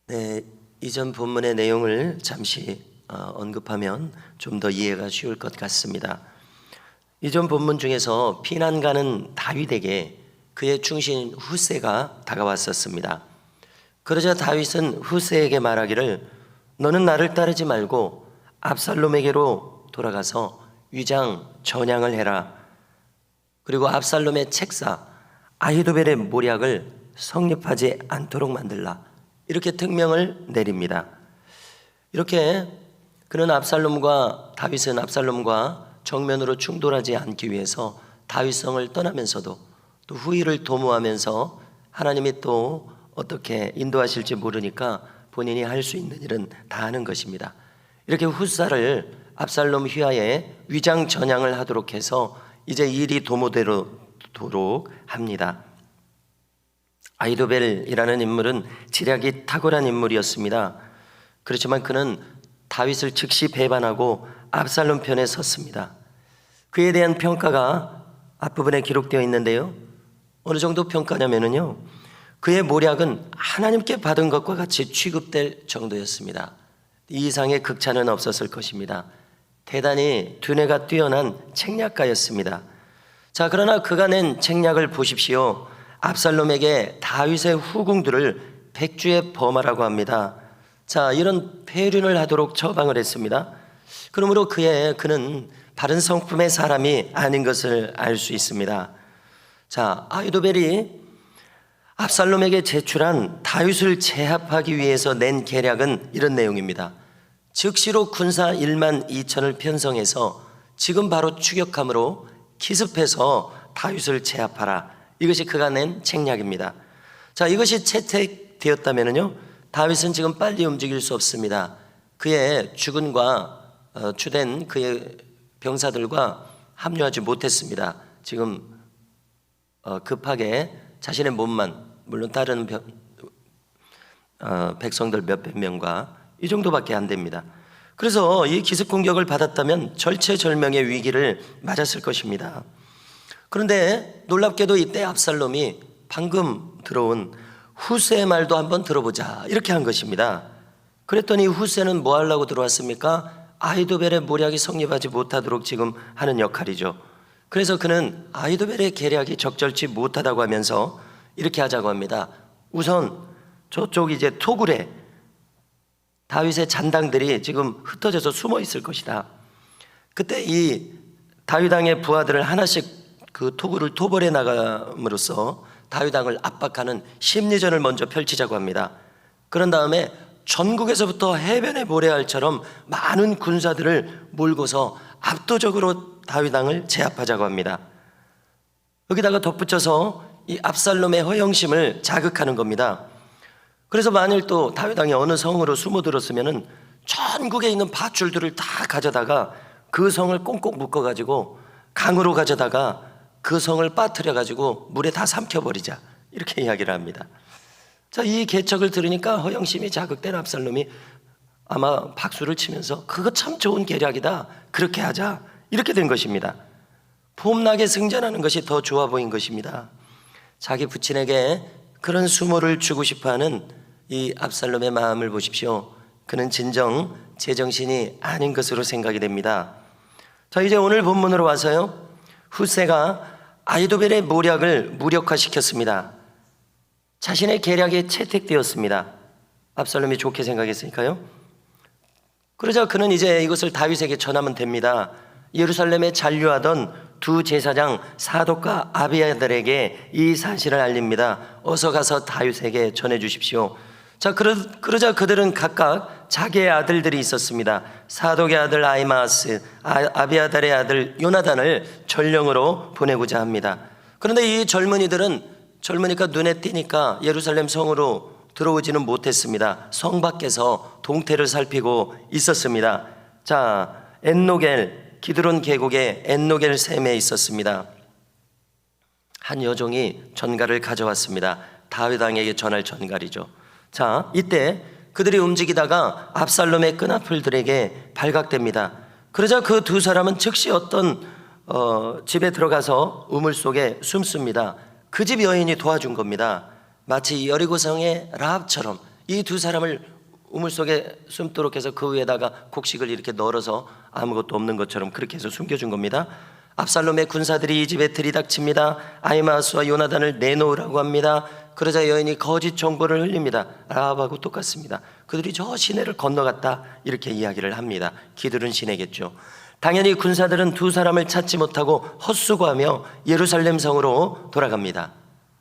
네, 이전 본문의 내용을 잠시 언급하면 좀 더 이해가 쉬울 것 같습니다. 이전 본문 중에서 피난 가는 다윗에게 그의 충신 후세가 다가왔었습니다. 그러자 다윗은 후세에게 말하기를 너는 나를 따르지 말고 압살롬에게로 돌아가서 위장 전향을 해라. 그리고 압살롬의 책사 아히도벨의 모략을 성립하지 않도록 만들라. 이렇게 특명을 내립니다. 이렇게 그는 다윗은 압살롬과 정면으로 충돌하지 않기 위해서 다윗성을 떠나면서도 또 후위를 도모하면서 하나님이 또 어떻게 인도하실지 모르니까 본인이 할 수 있는 일은 다 하는 것입니다. 이렇게 후사를 압살롬 휘하에 위장 전향을 하도록 해서 이제 일이 도모되도록 합니다. 아히도벨이라는 인물은 지략이 탁월한 인물이었습니다. 그렇지만 그는 다윗을 즉시 배반하고 압살롬 편에 섰습니다. 그에 대한 평가가 앞부분에 기록되어 있는데요, 어느 정도 평가냐면요, 그의 모략은 하나님께 받은 것과 같이 취급될 정도였습니다. 이 이상의 극찬은 없었을 것입니다. 대단히 두뇌가 뛰어난 책략가였습니다. 자, 그러나 그가 낸 책략을 보십시오. 압살롬에게 다윗의 후궁들을 백주에 범하라고 합니다. 자, 이런 폐륜을 하도록 처방을 했습니다. 그러므로 그는 바른 성품의 사람이 아닌 것을 알 수 있습니다. 자, 아히도벨이 압살롬에게 제출한 다윗을 제압하기 위해서 낸 계략은 이런 내용입니다. 즉시로 군사 1만 2천을 편성해서 지금 바로 추격함으로 기습해서 다윗을 제압하라. 이것이 그가 낸 책략입니다. 자, 이것이 채택되었다면요, 다윗은 지금 빨리 움직일 수 없습니다. 그의 주군과 주된 그의 병사들과 합류하지 못했습니다. 지금 급하게 자신의 몸만, 물론 다른 백성들 몇백 명과 이 정도밖에 안 됩니다. 그래서 이 기습 공격을 받았다면 절체절명의 위기를 맞았을 것입니다. 그런데 놀랍게도 이때 압살롬이 방금 들어온 후세의 말도 한번 들어보자, 이렇게 한 것입니다. 그랬더니 후세는 뭐 하려고 들어왔습니까? 아히도벨의 모략이 성립하지 못하도록 지금 하는 역할이죠. 그래서 그는 아히도벨의 계략이 적절치 못하다고 하면서 이렇게 하자고 합니다. 우선 저쪽 이제 토굴에 다윗의 잔당들이 지금 흩어져서 숨어 있을 것이다. 그때 이 다윗 왕의 부하들을 하나씩 그 토굴을 토벌해 나감으로써 다윗 왕을 압박하는 심리전을 먼저 펼치자고 합니다. 그런 다음에 전국에서부터 해변의 모래알처럼 많은 군사들을 몰고서 압도적으로 다윗 왕을 제압하자고 합니다. 여기다가 덧붙여서 이 압살롬의 허영심을 자극하는 겁니다. 그래서 만일 또 다윗 왕이 어느 성으로 숨어들었으면은 전국에 있는 밧줄들을 다 가져다가 그 성을 꽁꽁 묶어가지고 강으로 가져다가 그 성을 빠뜨려가지고 물에 다 삼켜버리자, 이렇게 이야기를 합니다. 자, 이 계책을 들으니까 허영심이 자극된 압살롬이 아마 박수를 치면서 그거 참 좋은 계략이다, 그렇게 하자, 이렇게 된 것입니다. 폼나게 승전하는 것이 더 좋아 보인 것입니다. 자기 부친에게 그런 수모를 주고 싶어하는 이 압살롬의 마음을 보십시오. 그는 진정 제정신이 아닌 것으로 생각이 됩니다. 자, 이제 오늘 본문으로 와서요, 후세가 아히도벨의 모략을 무력화시켰습니다. 자신의 계략이 채택되었습니다. 압살롬이 좋게 생각했으니까요. 그러자 그는 이제 이것을 다윗에게 전하면 됩니다. 예루살렘에 잔류하던 두 제사장 사독과 아비아들에게 이 사실을 알립니다. 어서 가서 다윗에게 전해 주십시오. 자, 그러자 그들은 각각 자기의 아들들이 있었습니다. 사독의 아들 아히마아스, 아비아달의 아들 요나단을 전령으로 보내고자 합니다. 그런데 이 젊으니까 눈에 띄니까 예루살렘 성으로 들어오지는 못했습니다. 성 밖에서 동태를 살피고 있었습니다. 자, 기드론 계곡의 엔노겔 샘에 있었습니다. 한 여종이 전갈을 가져왔습니다. 다윗 왕에게 전할 전갈이죠. 자, 이때 그들이 움직이다가 압살롬의 끈앞들에게 발각됩니다. 그러자 그 두 사람은 즉시 어떤 집에 들어가서 우물 속에 숨습니다. 그 집 여인이 도와준 겁니다. 마치 여리고성의 라합처럼 이 두 사람을 우물 속에 숨도록 해서 그 위에다가 곡식을 이렇게 널어서 아무것도 없는 것처럼 그렇게 해서 숨겨준 겁니다. 압살롬의 군사들이 이 집에 들이닥칩니다. 아히마아스와 요나단을 내놓으라고 합니다. 그러자 여인이 거짓 정보를 흘립니다. 라합하고 똑같습니다. 그들이 저 시내를 건너갔다 이렇게 이야기를 합니다. 기들은 시내겠죠. 당연히 군사들은 두 사람을 찾지 못하고 헛수고하며 예루살렘 성으로 돌아갑니다.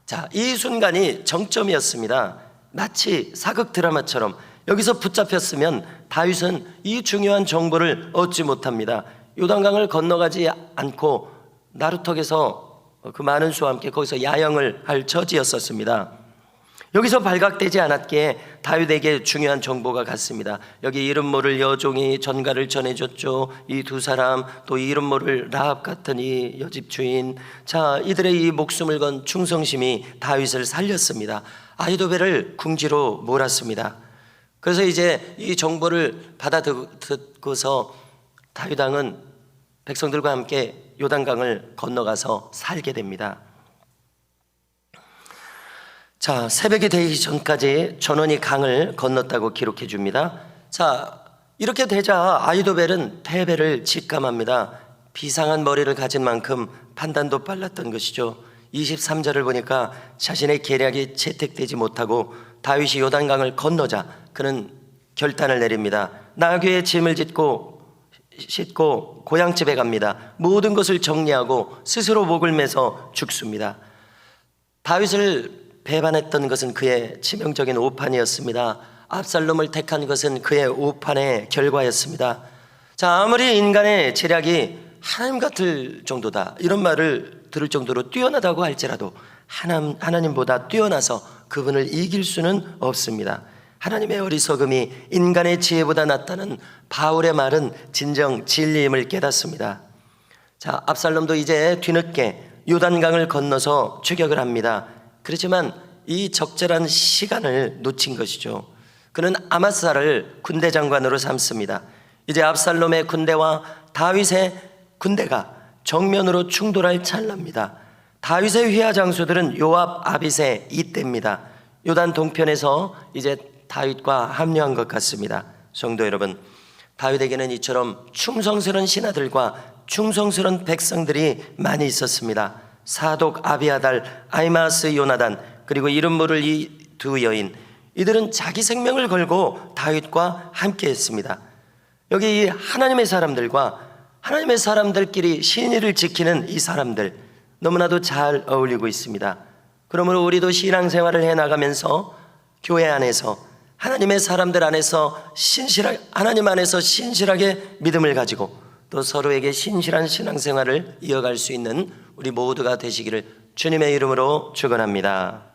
자, 이 순간이 정점이었습니다. 마치 사극 드라마처럼 여기서 붙잡혔으면 다윗은 이 중요한 정보를 얻지 못합니다. 요단강을 건너가지 않고 나루턱에서 그 많은 수와 함께 거기서 야영을 할 처지였었습니다. 여기서 발각되지 않았기에 다윗에게 중요한 정보가 갔습니다. 여기 이름 모를 여종이 전가를 전해줬죠. 이 두 사람, 또 이름 모를 라합 같은 이 여집 주인, 자, 이들의 이 목숨을 건 충성심이 다윗을 살렸습니다. 아히도벨을 궁지로 몰았습니다. 그래서 이제 이 정보를 받아 듣고서 다윗 왕은 백성들과 함께 요단강을 건너가서 살게 됩니다. 자, 새벽이 되기 전까지 전원이 강을 건넜다고 기록해 줍니다. 자, 이렇게 되자 아히도벨은 패배를 직감합니다. 비상한 머리를 가진 만큼 판단도 빨랐던 것이죠. 23절을 보니까 자신의 계략이 채택되지 못하고 다윗이 요단강을 건너자 그는 결단을 내립니다. 나귀에 짐을 싣고 고향집에 갑니다. 모든 것을 정리하고 스스로 목을 매서 죽습니다. 다윗을 배반했던 것은 그의 치명적인 오판이었습니다. 압살롬을 택한 것은 그의 오판의 결과였습니다. 자, 아무리 인간의 재력이 하나님 같을 정도다 이런 말을 들을 정도로 뛰어나다고 할지라도 하나님보다 뛰어나서 그분을 이길 수는 없습니다. 하나님의 어리석음이 인간의 지혜보다 낫다는 바울의 말은 진정 진리임을 깨닫습니다. 자, 압살롬도 이제 뒤늦게 요단강을 건너서 추격을 합니다. 그렇지만 이 적절한 시간을 놓친 것이죠. 그는 아마사를 군대 장관으로 삼습니다. 이제 압살롬의 군대와 다윗의 군대가 정면으로 충돌할 찰나입니다. 다윗의 휘하 장수들은 요압, 아비새 이때입니다. 요단 동편에서 이제 다윗과 합류한 것 같습니다. 성도 여러분, 다윗에게는 이처럼 충성스러운 신하들과 충성스러운 백성들이 많이 있었습니다. 사독 아비아달, 아히마아스 요나단, 그리고 이름 모를 이 두 여인, 이들은 자기 생명을 걸고 다윗과 함께 했습니다. 여기 이 하나님의 사람들과 하나님의 사람들끼리 신의를 지키는 이 사람들 너무나도 잘 어울리고 있습니다. 그러므로 우리도 신앙생활을 해나가면서 교회 안에서 하나님의 사람들 안에서 하나님 안에서 신실하게 믿음을 가지고 또 서로에게 신실한 신앙생활을 이어갈 수 있는 우리 모두가 되시기를 주님의 이름으로 축원합니다.